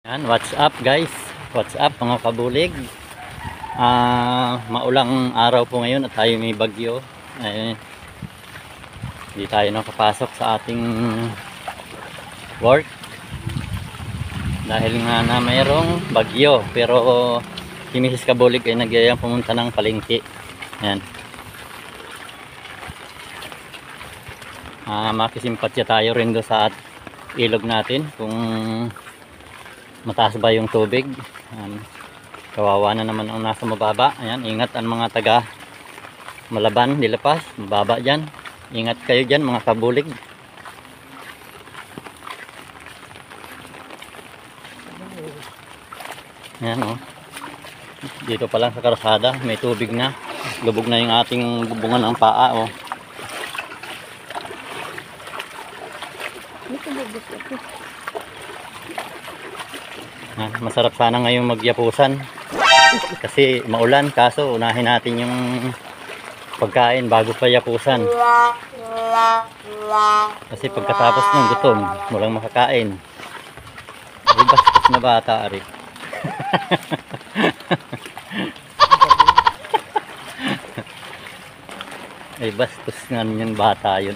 Yan, what's up guys? What's up mga kabulig? Maulang araw po ngayon at tayo may bagyo. Hindi tayo nakapasok sa ating work dahil nga na mayroong bagyo. Pero si Mrs. Kabulig ay nagyayang pumunta ng palengke. Yan. Makisimpatya tayo rin do sa ilog natin kung mataas ba yung tubig. Kawawa na naman ang nasa mababa. Ayan, ingat ang mga taga Malaban, Dilapas, mababa dyan. Ingat kayo dyan mga kabulig. Ayan o. Dito pa lang sa karsada may tubig na. Lubog na yung ating bubungan ng paa o. Masarap sana ngayon magyapusan kasi maulan, kaso unahin natin yung pagkain bago pa yapusan kasi pagkatapos ng gutom walang makakain. Ay bastos na bata ari. Ay bastos nga yung bata yun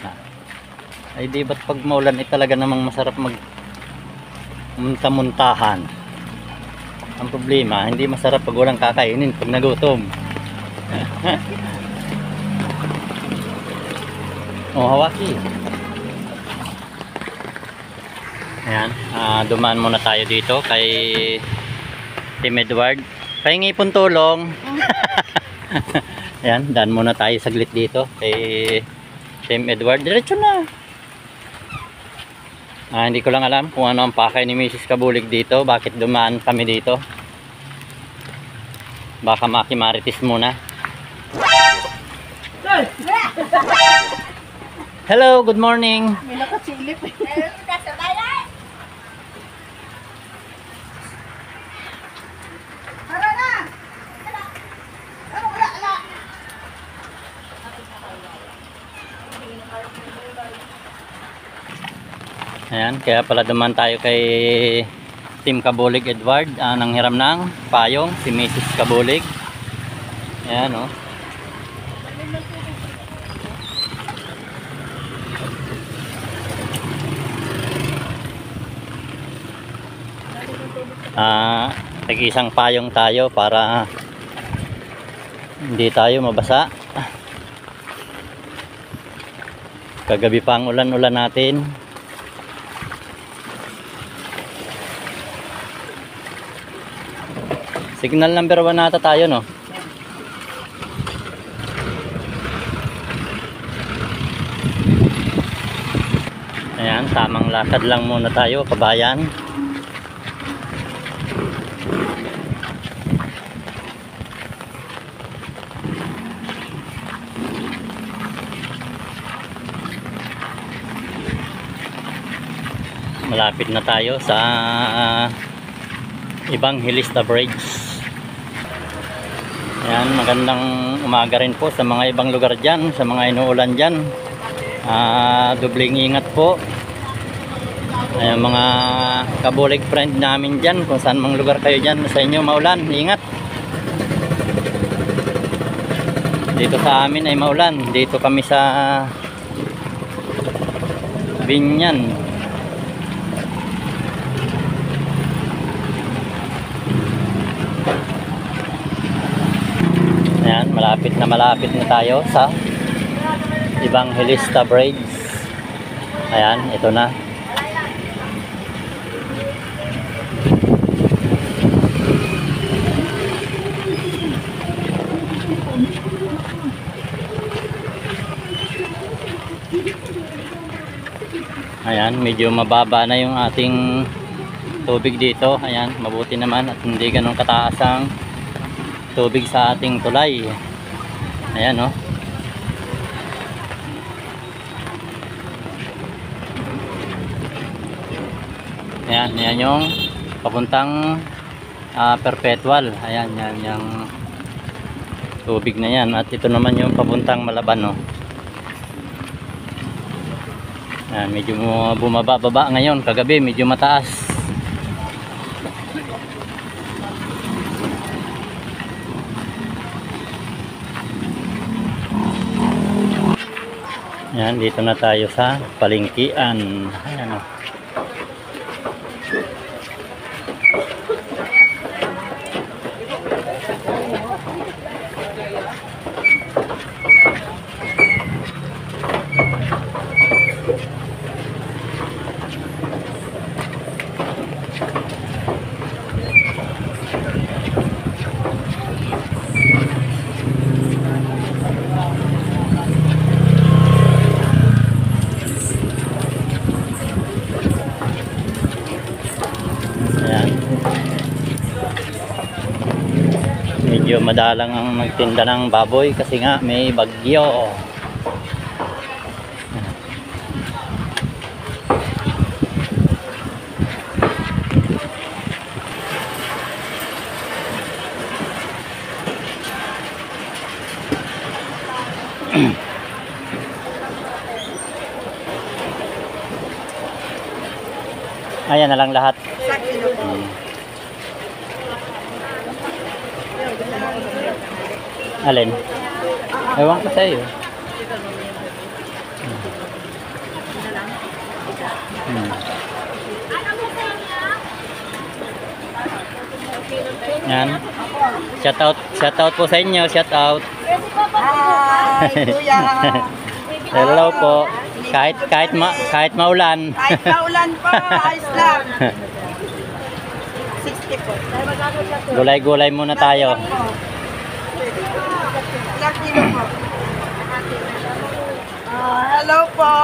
ay di ba't pag maulan ay talaga namang masarap munta-muntahan. Ang problema, hindi masarap pag walang kakainin pag nagutom. Hawaki. Ayan, dumaan muna tayo dito kay Team Edward. Pahingi pong tulong. Ayan, daan muna tayo saglit dito kay Team Edward. Diretso na. Hindi ko lang alam kung ano ang pakay ni Mrs. Kabulig dito. Bakit dumaan kami dito? Baka makimaritis muna. Hello, good morning. May nakasilip. Ayan, kaya pala duman tayo kay Team Kabulig Edward. Nanghiram ng payong si Mrs. Kabulig. Ayan o. Tag-isang payong tayo para hindi tayo mabasa. Kagabi pa ang ulan-ulan natin. Signal number 1 nata tayo, no? Ayan, tamang lakad lang muna tayo, kabayan. Malapit na tayo sa Evangelista Bridge. Ayan, magandang umaga rin po sa mga ibang lugar dyan, sa mga inuulan dyan. Dubling ingat po. Ayan, mga kabulig friend namin dyan, kung saan mang lugar kayo dyan sa inyo maulan, ingat. Dito sa amin ay maulan. Dito kami sa Binyan. Ayan, malapit na tayo sa Evangelista Bridge. Ayan, ito na. Ayan, medyo mababa na yung ating tubig dito. Ayan, mabuti naman at hindi ganun kataas ang tubig sa ating tulay. Ayan o. Ayan, yan yung papuntang Perpetual. Ayan, yan yung tubig na yan. At ito naman yung papuntang Malaban o. Ayan, medyo bumaba-baba ngayon. Kagabi medyo mataas. Yan, dito na tayo sa palengkian. Ayan o. Ayan. Medyo madalang ang magtinda ng baboy kasi nga may bagyo. Ayan na lang lahat. Alin? Ewan ko sa iyo. Yan. Shout out po sa inyo. Shout out. Hi, kuya. Hello po. Kahit maulan. Kahit maulan po, ayos lang. 60 po. Gulay-gulay muna tayo. Ilang kilo po? Hello po.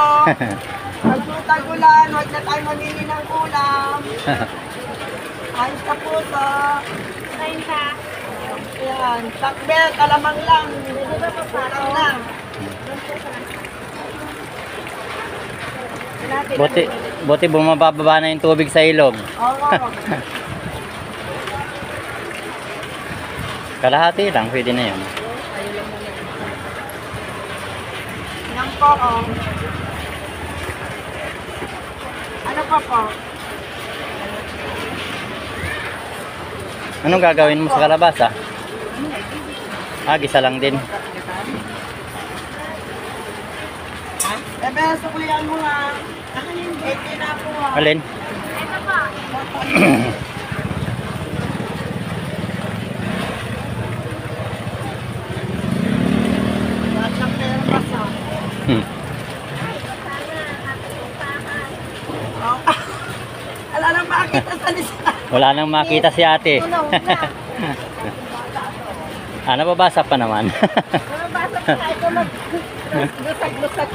Pag tagulan, huwag na tayo mamili ng ulam. Ayos na po to. Ayun ka. Ayan, takbet, alamang lang. Ulam lang. Buti bumababa na yung tubig sa ilog. Oo. Kalahati lang, pwede na yun. Yan po, oh. Ano pa po? Anong gagawin mo sa kalabasa? Gisa lang din. Bebe, sukulian mo nga. 80 na po ha. Alin? Wala nang makita sa lisa. Wala nang makita si ate. Nababasa pa naman. Nababasa pa ito mag-lusag-lusag.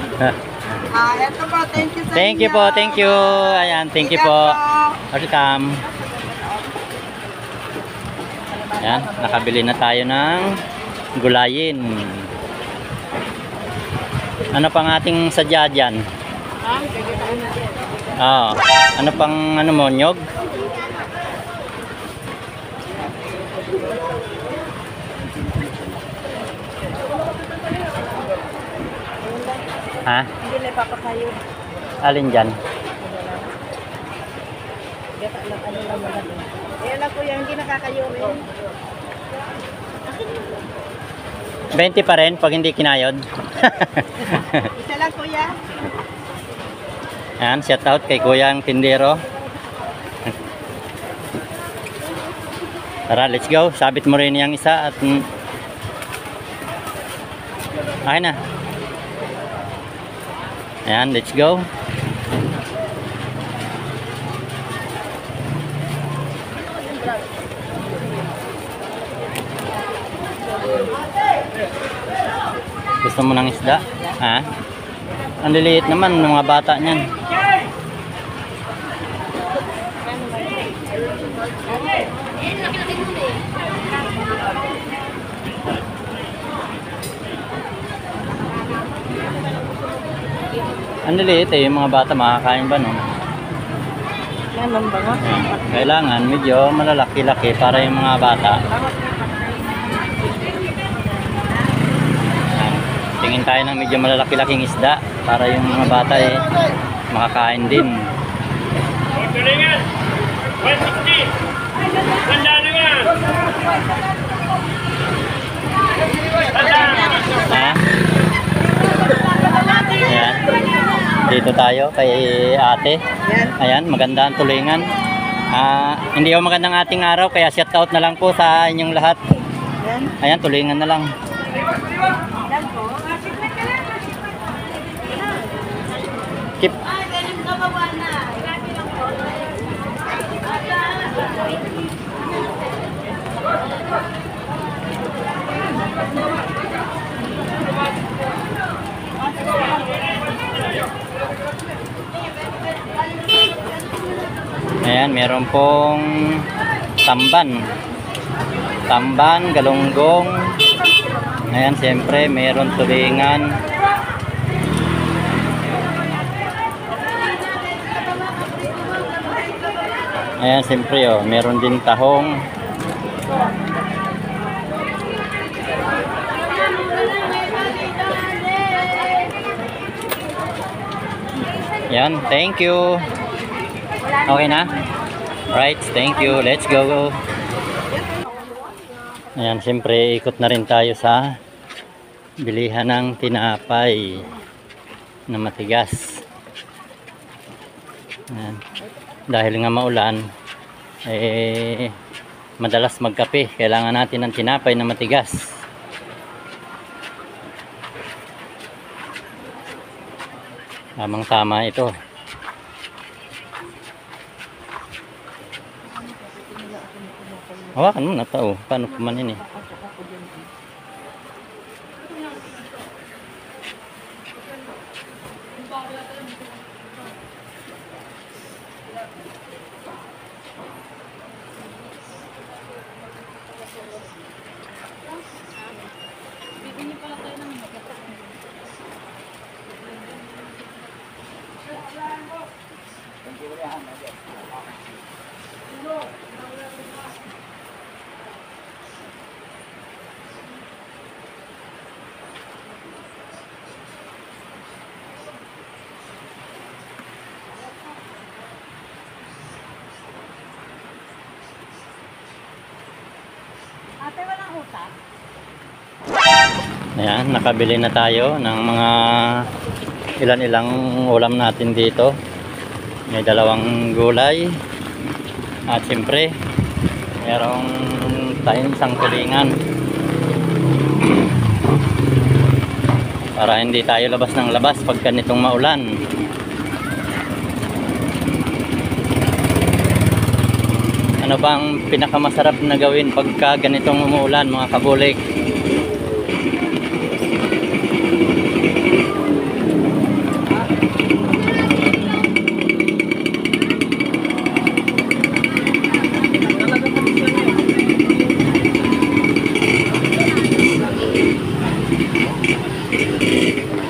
Eto po, thank you sa Thank you po, thank you. Ayan, thank you po. Welcome. Ayan, nakabili na tayo ng gulayin. Ano pang ating sadya dyan? Ano pang ano mo, nyog? Ha? Hindi na ipapakayo. Alin dyan? Ayan na kuya, hindi nakakayo rin. 20 pa rin pag hindi kinayod. Isa lang kuya. Ayan, shout out kay kuya ang tindero. Tara, let's go. Sabit mo rin yung isa at akin na. Ayan, let's go. Gusto mo ng isda? Ha? Ang liliit naman ng mga bata niyan. Ang liliit yung mga bata makakain ba no? Ganun ba nga? Kailangan medyo malalaki-laki para yung mga bata. Tingin tayo ng medyo malalaki-laking isda para yung mga bata makakain din. Tulingan! 160! dito tayo kay ate. Yan. Ayan, maganda ang tulingan. Hindi ako magandang ating araw, kaya shout out na lang po sa inyong lahat. Yan. Ayan, tulingan na lang. Yan po. Keep. Ayan, meron pong tamban. Tamban, galunggong. Ayan, siyempre, meron tulingan. Ayan, siyempre, oh, meron din tahong. Ayan, thank you. Okay na? Right, thank you. Let's go. Ayan, siyempre, ikot na rin tayo sa bilihan ng tinapay na matigas. Ayan. Dahil nga maulan, madalas magkape. Kailangan natin ng tinapay na matigas. Tamang-tama ito. Hawakan mo na tao. Paano kumanin eh? Ate, walang utak? Ayan, nakabili na tayo ng mga ilan-ilang ulam natin dito. May dalawang gulay. At siyempre, merong tayong isang tulingan. Para hindi tayo labas ng labas pag ganitong maulan. Ano bang pinakamasarap na gawin pagka ganitong umuulan, mga kabulik?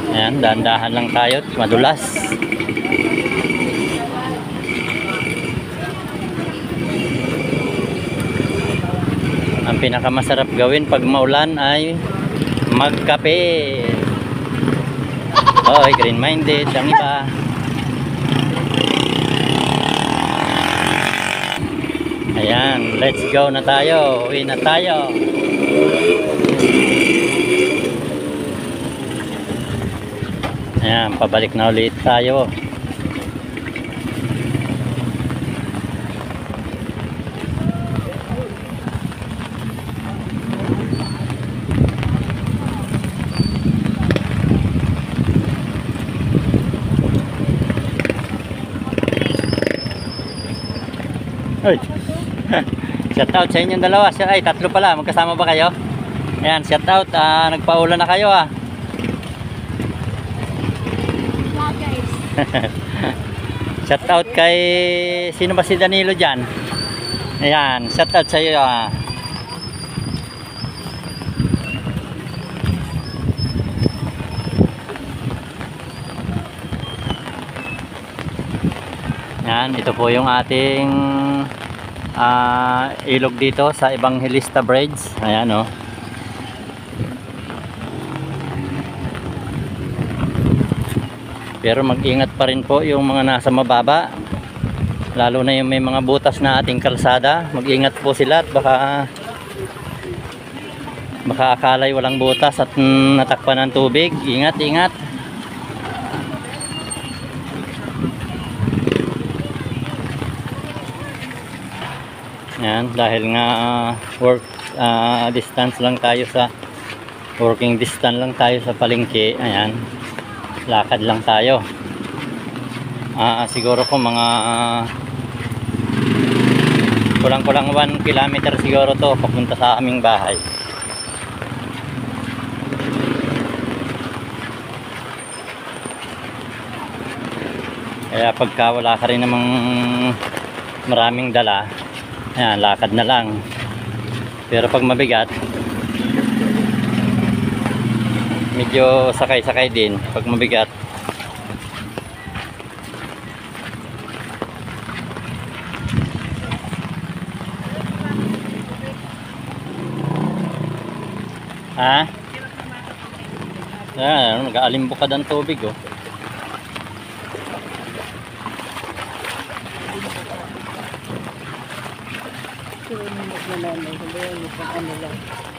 Ayan, dahan-dahan lang tayo, madulas. Ang pinakamasarap gawin pag maulan ay magkape. Oy, green-minded ang iba. Ayan, let's go na tayo. Uwi na tayo. Ayan, pabalik na ulit tayo. Uy. Shout out sa inyong dalawa. Ay, tatlo pala. Magkasama ba kayo? Ayan, shout out. Nagpaulan na kayo ah. Yeah, guys. Shout out kay sino ba si Danilo dyan? Ayan, shout out sa iyo ah. Yan, ito po yung ating ilog dito sa Evangelista Bridge. Ayan o. Pero mag-ingat pa rin po yung mga nasa mababa. Lalo na yung may mga butas na ating kalsada. Mag-ingat po sila at baka akalay walang butas at natakpan ng tubig. Ingat, ingat. Yan, dahil nga work distance lang tayo sa working distance lang tayo sa palengke. Ayan, lakad lang tayo. Siguro po mga kulang-kulang 1 kilometer siguro to papunta sa aming bahay. Kaya pagka wala ka rin namang maraming dala, ayan, lakad na lang. Pero pag mabigat, medyo sakay-sakay din pag mabigat. Ha? Ayan, nag-aalimbukad ang tubig, oh.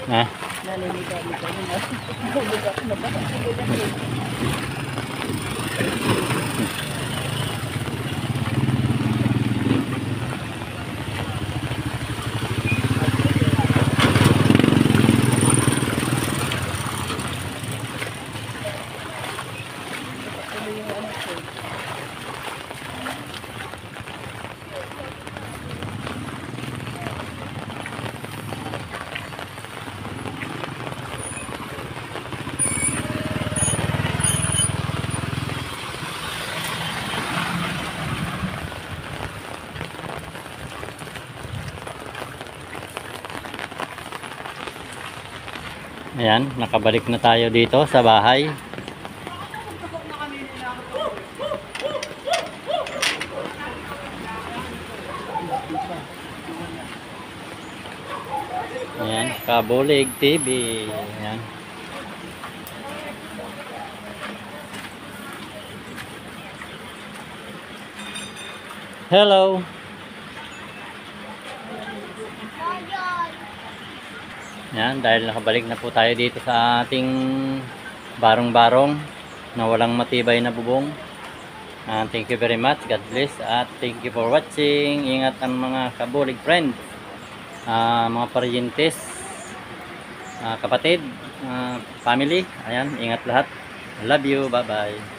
Ha? Ayan, nakabalik na tayo dito sa bahay. Ayan, Kabulig TV. Ayan. Hello. Yan, dahil nakabalik na po tayo dito sa ating barong-barong na walang matibay na bubong. Thank you very much. God bless at thank you for watching. Ingat ang mga Kabulig friends, mga paryentes, kapatid, family. Ayan, ingat lahat. Love you. Bye-bye.